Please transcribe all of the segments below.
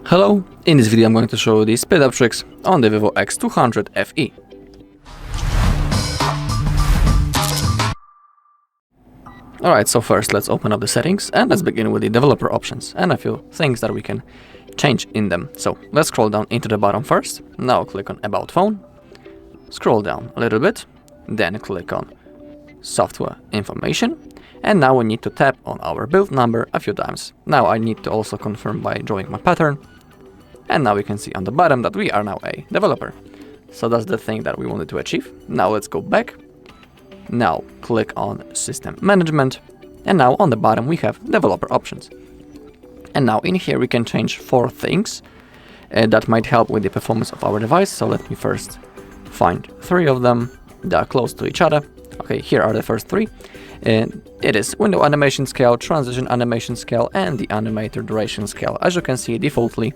Hello, in this video I'm going to show you the speed up tricks on the VIVO X200 FE. Alright, so first let's open up the settings and let's begin with the developer options and a few things that we can change in them. So let's scroll down into the bottom first. Now click on About Phone, scroll down a little bit, then click on Software Information, and now we need to tap on our build number a few times. Now I need to also confirm by drawing my pattern, and now we can see on the bottom that we are now a developer. So that's the thing that we wanted to achieve. Now let's go back. Now click on System Management, and now on the bottom we have developer options. And now in here we can change 4 things that might help with the performance of our device. So let me first find 3 of them that are close to each other. Okay, here are the first 3. It is window animation scale, transition animation scale, and the animator duration scale. As you can see, defaultly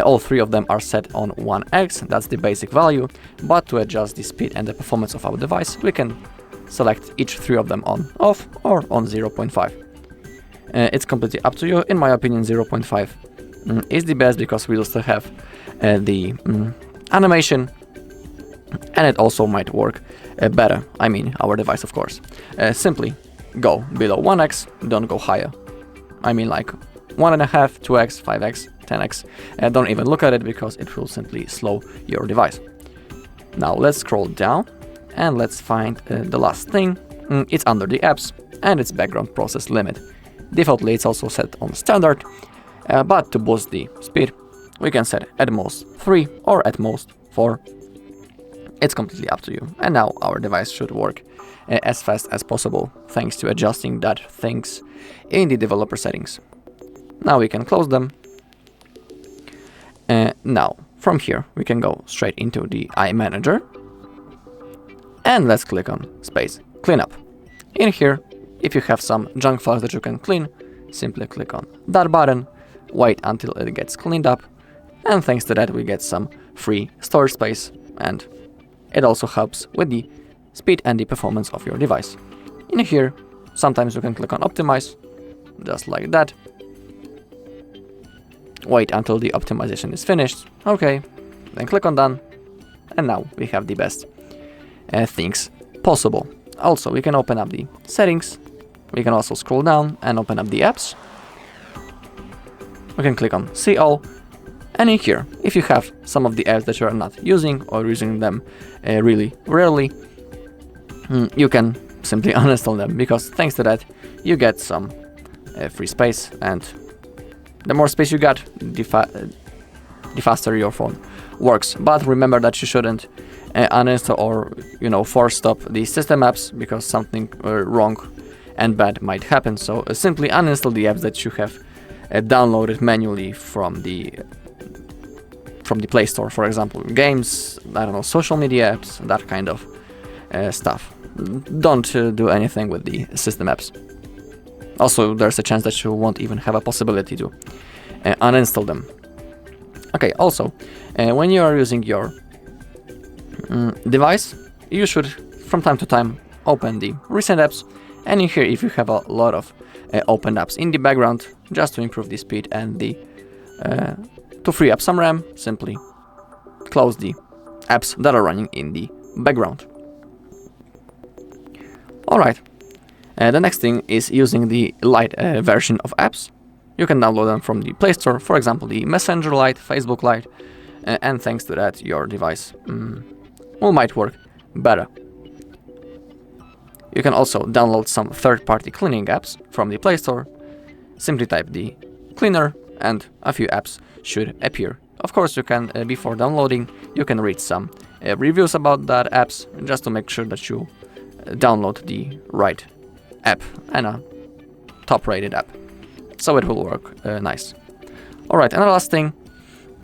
all 3 of them are set on 1x, that's the basic value, but to adjust the speed and the performance of our device, we can select each 3 of them on off or on 0.5. It's completely up to you. In my opinion, 0.5 is the best because we also have the animation, and it also might work better, I mean our device of course. Simply go below 1x, don't go higher. I mean like 1.5, 2x, 5x, 10x. Don't even look at it because it will simply slow your device. Now let's scroll down and let's find the last thing. It's under the apps and it's background process limit. Defaultly it's also set on standard, but to boost the speed we can set at most 3 or at most 4. It's completely up to you. And now our device should work as fast as possible thanks to adjusting that things in the developer settings. Now we can close them. Now from here we can go straight into the iManager and let's click on Space Cleanup. In here, if you have some junk files that you can clean, simply click on that button, wait until it gets cleaned up, and thanks to that we get some free storage space, and it also helps with the speed and the performance of your device. In here, sometimes you can click on Optimize, just like that. Wait until the optimization is finished. Okay, then click on Done, and now we have the best things possible. Also, we can open up the settings. We can also scroll down and open up the apps. We can click on See All. And in here, if you have some of the apps that you are not using or using them really rarely, you can simply uninstall them, because thanks to that you get some free space, and the more space you got, the faster your phone works. But remember that you shouldn't uninstall or force stop the system apps, because something wrong and bad might happen. So simply uninstall the apps that you have downloaded manually from the Play Store, for example, games, I don't know, social media apps, that kind of stuff. Don't do anything with the system apps. Also, there's a chance that you won't even have a possibility to uninstall them. Okay, also, when you are using your device, you should from time to time open the recent apps, and in here, if you have a lot of open apps in the background, just to improve the speed and the to free up some RAM, simply close the apps that are running in the background. Alright, the next thing is using the Lite version of apps. You can download them from the Play Store, for example the Messenger Lite, Facebook Lite, and thanks to that your device might work better. You can also download some third-party cleaning apps from the Play Store. Simply type the cleaner and a few apps should appear. Of course, you can, before downloading, you can read some reviews about that apps, just to make sure that you download the right app and a top-rated app, so it will work nice. Alright, and the last thing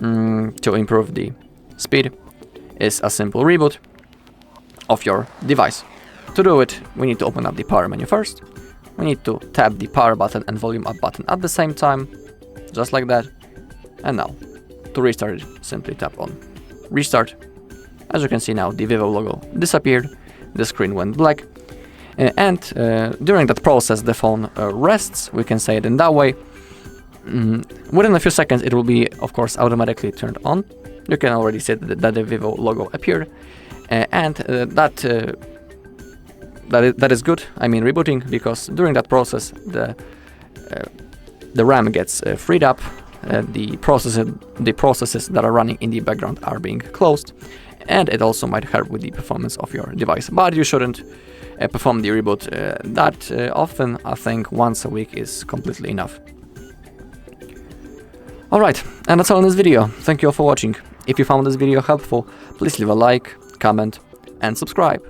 to improve the speed is a simple reboot of your device. To do it, we need to open up the power menu first. We need to tap the power button and volume up button at the same time, just like that. And now, to restart it, simply tap on Restart. As you can see now, the Vivo logo disappeared, the screen went black, and during that process the phone rests, we can say it in that way, Within a few seconds it will be, of course, automatically turned on. You can already see that the VIVO logo appeared, and that is good. I mean rebooting, because during that process the RAM gets freed up, the processes that are running in the background are being closed, and it also might help with the performance of your device. But you shouldn't perform the reboot that often. I think once a week is completely enough. Alright, and that's all in this video. Thank you all for watching. If you found this video helpful, please leave a like, comment, and subscribe.